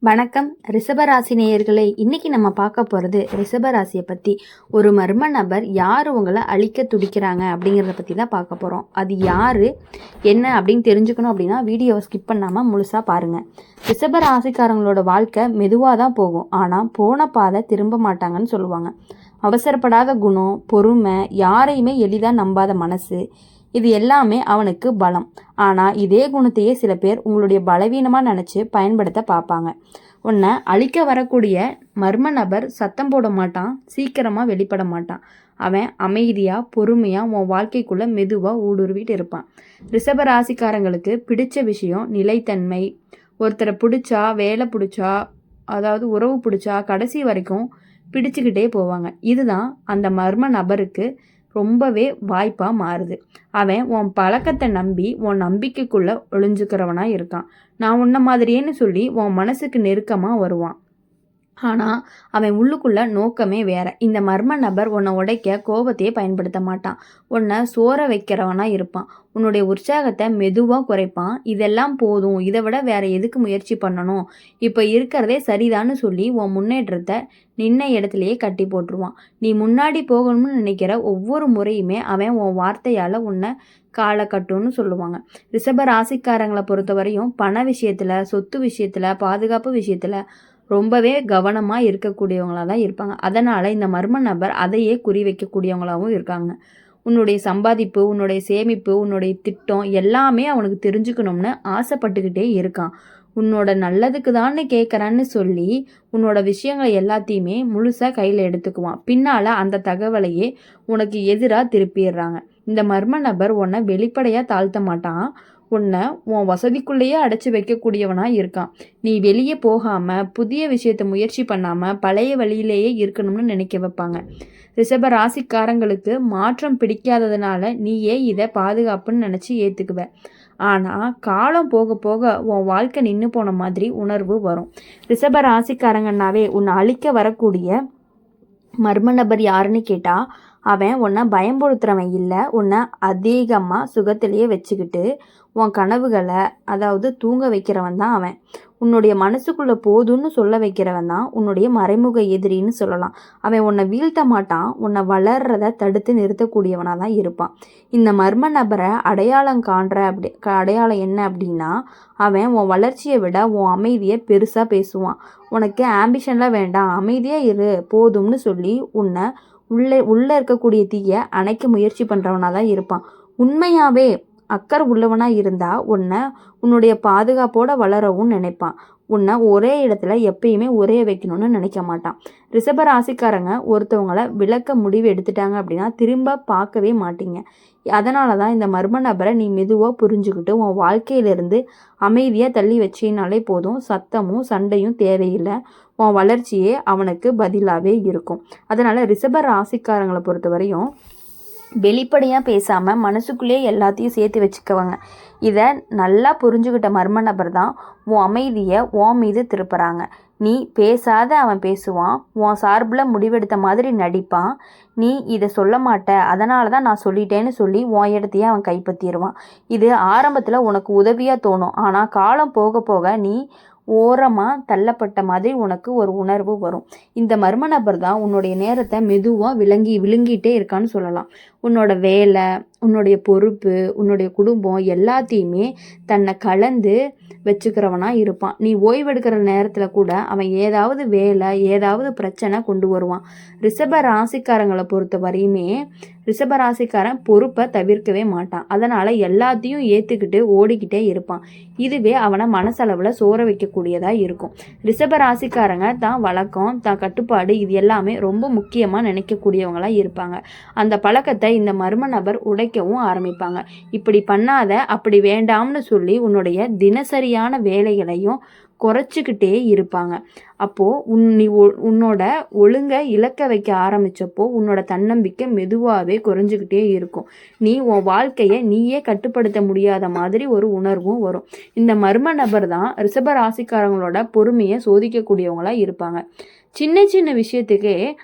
வணக்கம் ரிஷபராசி நேயர்களே, இன்னைக்கு நம்ம பார்க்க போகிறது ரிஷபராசியை பற்றி. ஒரு மர்ம நபர் யார் உங்களை அழிக்க துடிக்கிறாங்க அப்படிங்கிறத பற்றி தான் பார்க்க போகிறோம். அது யார் என்ன அப்படின்னு தெரிஞ்சுக்கணும் அப்படின்னா வீடியோவை ஸ்கிப் பண்ணாமல் முழுசாக பாருங்கள். ரிஷபராசிக்காரங்களோட வாழ்க்கை மெதுவாக தான் போகும், ஆனால் போன பாதை திரும்ப மாட்டாங்கன்னு சொல்லுவாங்க. அவசரப்படாத குணம், பொறுமை, யாரையுமே எளிதாக நம்பாத மனசு, இது எல்லாமே அவனுக்கு பலம். ஆனால் இதே குணத்தையே சில பேர் உங்களுடைய பலவீனமாக நினச்சி பயன்படுத்த பார்ப்பாங்க. உன்னை அழிக்க வரக்கூடிய மர்ம நபர் சத்தம் போட மாட்டான், சீக்கிரமாக வெளிப்பட மாட்டான். அவன் அமைதியாக பொறுமையாக உன் வாழ்க்கைக்குள்ளே மெதுவாக ஊடுருவிட்டு இருப்பான். ரிஷப ராசிக்காரங்களுக்கு பிடிச்ச விஷயம் நிலைத்தன்மை. ஒருத்தரை பிடிச்சா, வேலை பிடிச்சா, அதாவது உறவு பிடிச்சா கடைசி வரைக்கும் பிடிச்சிக்கிட்டே போவாங்க. இதுதான் அந்த மர்ம நபருக்கு ரொம்பவே வாய்ப்பாக மாறுது. அவன் உன் பழக்கத்தை நம்பி உன் நம்பிக்கைக்குள்ளே ஒளிஞ்சுக்கிறவனாக இருக்கான். நான் உன்ன மாதிரியேன்னு சொல்லி உன் மனசுக்கு நெருக்கமாக வருவான். ஆனால் அவன் உள்ளுக்குள்ள நோக்கமே வேற. இந்த மர்ம நபர் உன்னை உடைக்க கோபத்தையே பயன்படுத்த மாட்டான், உன்னை சோற வைக்கிறவனா இருப்பான். உன்னுடைய உற்சாகத்தை மெதுவாக குறைப்பான். இதெல்லாம் போதும், இதை விட வேற எதுக்கு முயற்சி பண்ணணும், இப்போ இருக்கிறதே சரிதான்னு சொல்லி உன் முன்னேற்றத்தை நின்ன இடத்துலையே கட்டி போட்டுருவான். நீ முன்னாடி போகணும்னு நினைக்கிற ஒவ்வொரு முறையுமே அவன் உன் வார்த்தையால் உன்னை காலை கட்டும்னு சொல்லுவாங்க. ரிஷப ராசிக்காரங்களை பொறுத்தவரையும் பண விஷயத்தில், சொத்து விஷயத்தில், பாதுகாப்பு விஷயத்தில் ரொம்பவே கவனமாக இருக்கக்கூடியவங்களாக தான் இருப்பாங்க. அதனால் இந்த மர்ம நபர் அதையே குறி வைக்கக்கூடியவங்களாகவும் இருக்காங்க. உன்னுடைய சம்பாதிப்பு, உன்னுடைய சேமிப்பு, உன்னுடைய திட்டம் எல்லாமே அவனுக்கு தெரிஞ்சுக்கணும்னு ஆசைப்பட்டுக்கிட்டே இருக்கான். உன்னோட நல்லதுக்கு தான்னு கேட்குறான்னு சொல்லி உன்னோட விஷயங்களை எல்லாத்தையுமே முழுசாக கையில் எடுத்துக்குவான். பின்னால் அந்த தகவலையே உனக்கு எதிராக திருப்பிடுறாங்க. இந்த மர்ம நபர் உன்னை வெளிப்படையாக தாழ்த்த மாட்டான், உன்னை உன் வசதிக்குள்ளேயே அடைச்சி வைக்கக்கூடியவனாக இருக்கான். நீ வெளியே போகாமல் புதிய விஷயத்தை முயற்சி பண்ணாமல் பழைய வழியிலேயே இருக்கணும்னு நினைக்க வைப்பாங்க. ரிஷப ராசிக்காரங்களுக்கு மாற்றம் பிடிக்காததுனால நீயே இதை பாதுகாப்புன்னு நினச்சி ஏற்றுக்குவ. ஆனால் காலம் போக போக உன் வாழ்க்கை நின்று போன மாதிரி உணர்வு வரும். ரிஷப ராசிக்காரங்கன்னாவே உன்னை அழிக்க வரக்கூடிய மர்ம நபர் யாருன்னு கேட்டால் அவன் உன்னை பயன்படுத்துகிறவன் இல்லை, உன்னை அதிகமாக சுகத்திலேயே வச்சுக்கிட்டு உன் கனவுகளை அதாவது தூங்க வைக்கிறவன் தான் அவன். உன்னுடைய மனசுக்குள்ளே போதும்னு சொல்ல வைக்கிறவன் தான் உன்னுடைய மறைமுக எதிரின்னு சொல்லலாம். அவன் உன்னை வீழ்த்த மாட்டான், உன்னை வளர்றத தடுத்து நிறுத்தக்கூடியவனாக தான் இருப்பான். இந்த மர்ம நபரை அடையாளம் காண்ற அடையாளம் என்ன அப்படின்னா, அவன் உன் வளர்ச்சியை விட உன் அமைதியை பெருசாக பேசுவான். உனக்கு ஆம்பிஷன்லாம் வேண்டாம், அமைதியாக இரு போதும்னு சொல்லி உன்னை உள்ளே இருக்கக்கூடிய தீயை அணைக்க முயற்சி பண்ணுறவனாக தான் இருப்பான். உண்மையாகவே அக்கறை உள்ளவனாக இருந்தால் உன்னுடைய பாதுகாப்போடு வளரவும் நினைப்பான். உன்னை ஒரே இடத்துல எப்பயுமே உரைய வைக்கணும்னு நினைக்க மாட்டான். ரிஷப ராசிக்காரங்க ஒருத்தவங்களை விளக்க முடிவு எடுத்துட்டாங்க அப்படின்னா திரும்ப பார்க்கவே மாட்டீங்க. அதனால தான் இந்த மர்ம நபரை நீ மெதுவாக புரிஞ்சுக்கிட்டு உன் வாழ்க்கையிலிருந்து அமைதியாக தள்ளி வச்சினாலே போதும். சத்தமும் சண்டையும் தேவையில்லை, உன் வளர்ச்சியே அவனுக்கு பதிலாகவே இருக்கும். அதனால் ரிஷப ராசிக்காரங்களை பொறுத்த வரையும் வெளிப்படையாக பேசாமல் மனசுக்குள்ளே எல்லாத்தையும் சேர்த்து வச்சுக்கவங்க. இதை நல்லா புரிஞ்சுக்கிட்ட மர்ம நபர் தான் உன் அமைதியை உன் மீது திருப்புறாங்க. நீ பேசாத அவன் பேசுவான், உன் சார்பில் முடிவெடுத்த மாதிரி நடிப்பான். நீ இதை சொல்ல மாட்ட, அதனால தான் நான் சொல்லிட்டேன்னு சொல்லி உன் இடத்தையே அவன் கைப்பற்றிடுவான். இது ஆரம்பத்தில் உனக்கு உதவியாக தோணும், ஆனால் காலம் போக போக நீ ஓரமாக தள்ளப்பட்ட மாதிரி உனக்கு ஒரு உணர்வு வரும். இந்த மர்ம நபர் தான் உன்னுடைய நேரத்தை மெதுவாக விழுங்கிட்டே இருக்கான்னு சொல்லலாம். உன்னோட வேலை, உன்னுடைய பொறுப்பு, உன்னுடைய குடும்பம் எல்லாத்தையுமே தன்னை கலந்து வச்சுக்கிறவனா இருப்பான். நீ ஓய்வெடுக்கிற நேரத்தில் கூட அவன் ஏதாவது வேலை, ஏதாவது பிரச்சனை கொண்டு வருவான். ரிஷப ராசிக்காரங்களை பொறுத்த வரையுமே ரிஷப ராசிக்காரன் பொறுப்பை தவிர்க்கவே மாட்டான். அதனால் எல்லாத்தையும் ஏற்றுக்கிட்டு ஓடிக்கிட்டே இருப்பான். இதுவே அவனை மனசளவில் சோற வைக்கக்கூடியதாக இருக்கும். ரிஷப ராசிக்காரங்க தான் வழக்கம், தான் கட்டுப்பாடு, இது எல்லாமே ரொம்ப முக்கியமாக நினைக்கக்கூடியவங்களாக இருப்பாங்க. அந்த பழக்கத்தை இந்த மர்ம நபர் உடைக்கவும் ஆரம்பிப்பாங்க. இப்படி பண்ணாத, அப்படி வேண்டாம்னு சொல்லி உன்னுடைய தினசரியான வேலைகளையும் குறைச்சிக்கிட்டே இருப்பாங்க. அப்போது நீ உன்னோட ஒழுங்கை இழக்க வைக்க ஆரம்பித்தப்போ உன்னோட தன்னம்பிக்கை மெதுவாகவே குறைஞ்சிக்கிட்டே இருக்கும். நீ உன் வாழ்க்கையை நீயே கட்டுப்படுத்த முடியாத மாதிரி ஒரு உணர்வும் வரும். இந்த மர்ம நபர் தான் ரிஷப ராசிக்காரங்களோட பொறுமையை சோதிக்கக்கூடியவங்களாக இருப்பாங்க. சின்ன சின்ன விஷயத்துக்கே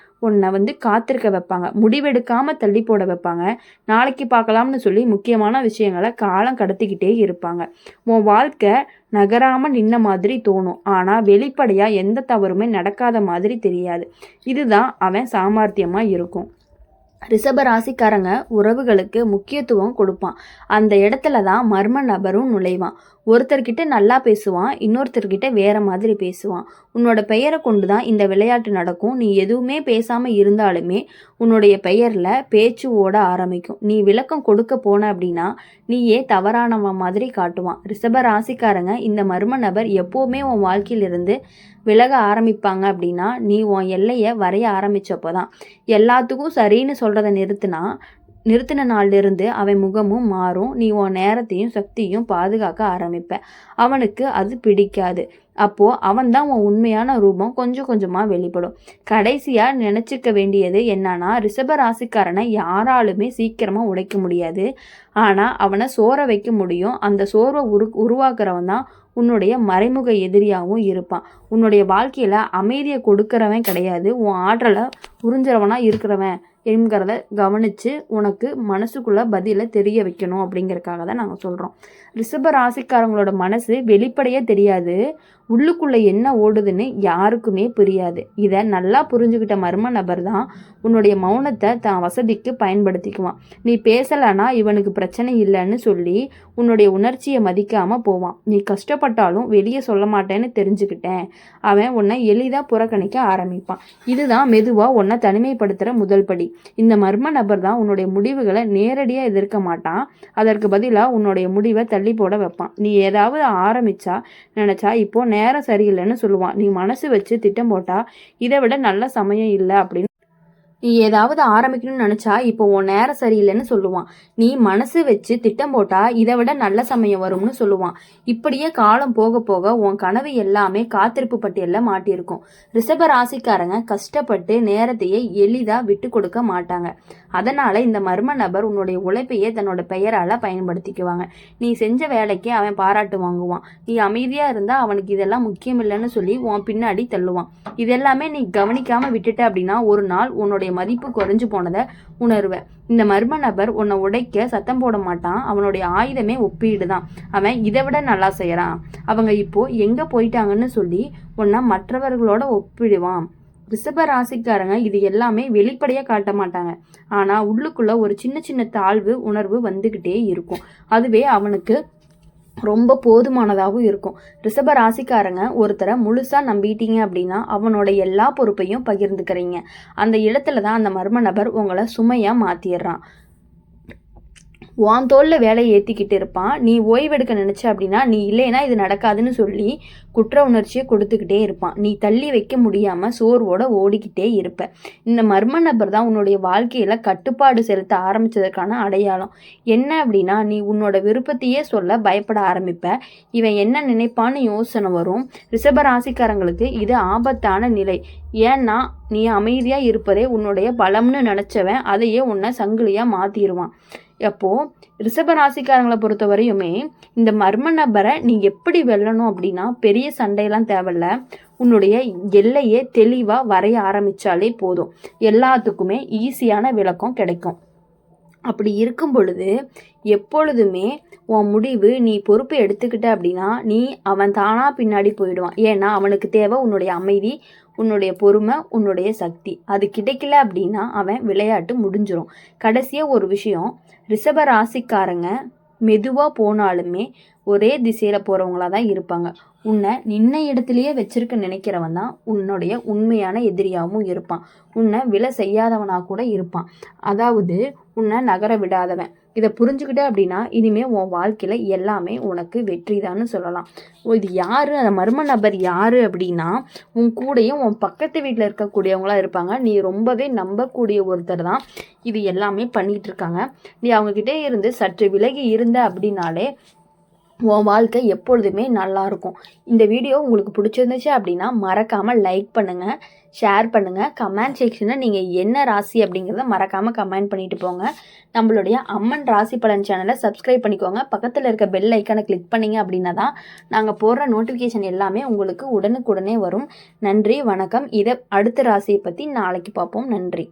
உன்னை காத்திருக்க வைப்பாங்க, முடிவெடுக்காமல் தள்ளி போட வைப்பாங்க, நாளைக்கு பார்க்கலாம்னு சொல்லி முக்கியமான விஷயங்களை காலம் கடத்திக்கிட்டே இருப்பாங்க. உன் வாழ்க்கை நகராமல் நின்ன மாதிரி தோணும், ஆனால் வெளிப்படையாக எந்த தவறுமே நடக்காத மாதிரி தெரியாது. இதுதான் அவன் சாமர்த்தியமாக இருக்கும். ரிஷப ராசிக்காரங்க உறவுகளுக்கு முக்கியத்துவம் கொடுப்பான். அந்த இடத்துல தான் மர்ம நபரும் நுழைவான். ஒருத்தர்கிட்ட நல்லா பேசுவான், இன்னொருத்தர்கிட்ட வேற மாதிரி பேசுவான். உன்னோட பெயரை கொண்டு தான் இந்த விளையாட்டு நடக்கும். நீ எதுவுமே பேசாமல் இருந்தாலுமே உன்னுடைய பெயரில் பேச்சு ஓட ஆரம்பிக்கும். நீ விளக்கம் கொடுக்க போன அப்படின்னா நீயே தவறானவன் மாதிரி காட்டுவான். ரிஷப ராசிக்காரங்க இந்த மர்ம நபர் எப்போவுமே உன் வாழ்க்கையிலிருந்து விலக ஆரம்பிப்பாங்க அப்படின்னா நீ உன் எல்லையை வரைய ஆரம்பித்தப்போ தான். எல்லாத்துக்கும் சரின்னு சொல்கிறத நிறுத்தின நாளிலிருந்து அவன் முகமும் மாறும். நீ உன் நேரத்தையும் சக்தியும் பாதுகாக்க ஆரம்பிப்ப. அவனுக்கு அது பிடிக்காது. அப்போது அவன்தான் உன் உண்மையான ரூபம் கொஞ்சம் கொஞ்சமாக வெளிப்படும். கடைசியாக நினச்சிக்க வேண்டியது என்னன்னா, ரிஷப ராசிக்காரனை யாராலுமே சீக்கிரமாக உடைக்க முடியாது, ஆனால் அவனை சோற வைக்க முடியும். அந்த சோர்வை உருவாக்குறவன் தான் உன்னுடைய மறைமுக எதிரியாகவும் இருப்பான். உன்னுடைய வாழ்க்கையில் அமைதியை கொடுக்குறவன் கிடையாது, உன் ஆற்றலை உறிஞ்சிறவனாக இருக்கிறவன் என்கிறத கவனித்து உனக்கு மனசுக்குள்ளே பதிலை தெரிய வைக்கணும் அப்படிங்கிறதுக்காக தான் நாங்கள் சொல்கிறோம். ரிஷப ராசிக்காரங்களோட மனசு வெளிப்படையாக தெரியாது, உள்ளுக்குள்ளே என்ன ஓடுதுன்னு யாருக்குமே புரியாது. இதை நல்லா புரிஞ்சுக்கிட்ட மர்ம நபர் தான் உன்னுடைய மௌனத்தை தான் வசதிக்கு பயன்படுத்திக்குவான். நீ பேசலைன்னா இவனுக்கு பிரச்சனை இல்லைன்னு சொல்லி உன்னுடைய உணர்ச்சியை மதிக்காமல் போவான். நீ கஷ்டப்பட்டாலும் வெளியே சொல்ல மாட்டேன்னு தெரிஞ்சுக்கிட்டேன் அவன் உன்னை எளிதாக புறக்கணிக்க ஆரம்பிப்பான். இதுதான் மெதுவாக உன்னை தனிமைப்படுத்துகிற முதல் படி. இந்த மர்ம நபர் தான் உன்னுடைய முடிவுகளை நேரடியாக எதிர்க்க மாட்டான், அதற்கு பதிலாக உன்னுடைய முடிவை தள்ளி போட வைப்பான். நீ ஏதாவது நினச்சா இப்போ நேரம் சரியில்லைன்னு சொல்லுவான். நீ மனசு வச்சு திட்டம் போட்டா இதை விட நல்ல சமயம் இல்லை அப்படின்னு. நீ ஏதாவது ஆரம்பிக்கணும்னு நினச்சா இப்போ உன் நேரம் சரியில்லைன்னு சொல்லுவான். நீ மனசு வச்சு திட்டம் போட்டால் இதை விட நல்ல சமயம் வரும்னு சொல்லுவான். இப்படியே காலம் போக போக உன் கனவு எல்லாமே காத்திருப்பு பட்டியலில் மாட்டியிருக்கும். ரிஷப ராசிக்காரங்க கஷ்டப்பட்டு நேரத்தையே எளிதாக விட்டு கொடுக்க மாட்டாங்க. அதனால் இந்த மர்ம நபர் உன்னுடைய உழைப்பையே தன்னோட பெயரால் பயன்படுத்திக்குவாங்க. நீ செஞ்ச வேலைக்கு அவன் பாராட்டு வாங்குவான். நீ அமைதியாக இருந்தால் அவனுக்கு இதெல்லாம் முக்கியம் இல்லைன்னு சொல்லி உன் பின்னாடி தள்ளுவான். இதெல்லாமே நீ கவனிக்காமல் விட்டுட்ட அப்படின்னா ஒரு நாள் உன்னுடைய மதிப்பு குறைஞ்சு போனதை உணர்வேன். இந்த மர்ம நபர் உன்னை உடைக்க சத்தம் போட மாட்டான், அவனுடைய ஆயுதமே ஒப்பீடு தான். அவன் இதை விட நல்லா செய்யறான், அவங்க இப்போ எங்க போயிட்டாங்கன்னு சொல்லி உன்னை மற்றவர்களோட ஒப்பிடுவான். ரிஷப ராசிக்காரங்க இது எல்லாமே வெளிப்படையாக காட்ட மாட்டாங்க, ஆனால் உள்ளுக்குள்ள ஒரு சின்ன சின்ன தாழ்வு உணர்வு வந்துக்கிட்டே இருக்கும். அதுவே அவனுக்கு ரொம்ப போதுமானதாகவும் இருக்கும். ரிஷப ராசிக்காரங்க ஒருத்தரை முழுசாக நம்பிட்டீங்க அப்படின்னா அவனோட எல்லா பொறுப்பையும் பகிர்ந்துக்கிறீங்க. அந்த இடத்துல தான் அந்த மர்ம நபர் உங்களை சுமையாக மாற்றிடுறான். உன் தோளில் வேலையை ஏற்றிக்கிட்டு இருப்பான். நீ ஓய்வெடுக்க நினச்ச அப்படின்னா நீ இல்லைன்னா இது நடக்காதுன்னு சொல்லி குற்ற உணர்ச்சியை கொடுத்துக்கிட்டே இருப்பான். நீ தள்ளி வைக்க முடியாமல் சோர்வோட ஓடிக்கிட்டே இருப்ப. இந்த மர்ம நபர் தான் உன்னுடைய வாழ்க்கையில் கட்டுப்பாடு செலுத்த ஆரம்பித்ததற்கான அடையாளம். என்ன அப்படின்னா நீ உன்னோட விருப்பத்தையே சொல்ல பயப்பட ஆரம்பிப்ப. இவன் என்ன நினைப்பான்னு யோசனை வரும். ரிஷப ராசிக்காரங்களுக்கு இது ஆபத்தான நிலை. ஏன்னா நீ அமைதியாக இருப்பதே உன்னுடைய பலம்னு நினச்சவன் அதையே உன்னை சங்கிலியாக மாற்றிடுவான். அப்போது ரிஷப ராசிக்காரங்களை பொறுத்த வரையுமே இந்த மர்ம நபரை நீ எப்படி வெல்லணும் அப்படின்னா பெரிய சண்டையெல்லாம் தேவையில்ல, உன்னுடைய எல்லையே தெளிவாக வரைய ஆரம்பித்தாலே போதும். எல்லாத்துக்குமே ஈஸியான விளக்கம் கிடைக்கும். அப்படி இருக்கும் பொழுது எப்பொழுதுமே உன் முடிவு நீ பொறுப்பை எடுத்துக்கிட்ட அப்படின்னா அவன் தானா பின்னாடி போயிடுவான். ஏன்னா அவனுக்கு தேவை உன்னுடைய அமைதி, உன்னுடைய பொறுமை, உன்னுடைய சக்தி. அது கிடைக்கல அப்படின்னா அவன் விளையாட்டு முடிஞ்சிடும். கடைசியாக ஒரு விஷயம், ரிஷப ராசிக்காரங்க மெதுவாக போனாலுமே ஒரே திசையில் போகிறவங்களா தான் இருப்பாங்க. உன்னை நின்ன இடத்துலையே வச்சிருக்க நினைக்கிறவன் தான் உன்னுடைய உண்மையான எதிரியாகவும் இருப்பான். உன்னை விலை செய்யாதவனாக கூட இருப்பான், அதாவது உன்னை நகர விடாதவன். இதை புரிஞ்சுக்கிட்ட அப்படின்னா இனிமேல் உன் வாழ்க்கையில் எல்லாமே உனக்கு வெற்றி தான்னு சொல்லலாம். இது யார், அந்த மர்ம நபர் யார் அப்படின்னா உன் கூடயும் உன் பக்கத்து வீட்டில் இருக்கக்கூடியவங்களா இருப்பாங்க. நீ ரொம்பவே நம்பக்கூடிய ஒருத்தர் தான் இது எல்லாமே பண்ணிகிட்டு இருக்காங்க. நீ அவங்கக்கிட்டே இருந்து சற்று விலகி இருந்த அப்படின்னாலே உன் வாழ்க்கை எப்பொழுதுமே நல்லாயிருக்கும். இந்த வீடியோ உங்களுக்கு பிடிச்சிருந்துச்சு அப்படின்னா மறக்காமல் லைக் பண்ணுங்கள், ஷேர் பண்ணுங்கள். கமெண்ட் செக்ஷனில் நீங்கள் என்ன ராசி அப்படிங்கிறத மறக்காமல் கமெண்ட் பண்ணிட்டு போங்க. நம்மளுடைய அம்மன் ராசி பலன் சேனலை சப்ஸ்கிரைப் பண்ணிக்கோங்க. பக்கத்தில் இருக்க பெல் ஐக்கானை கிளிக் பண்ணிங்க அப்படின்னா தான் நாங்கள் போடுற நோட்டிஃபிகேஷன் எல்லாமே உங்களுக்கு உடனுக்குடனே வரும். நன்றி, வணக்கம். இதை அடுத்த ராசியை பற்றி நாளைக்கு பார்ப்போம். நன்றி.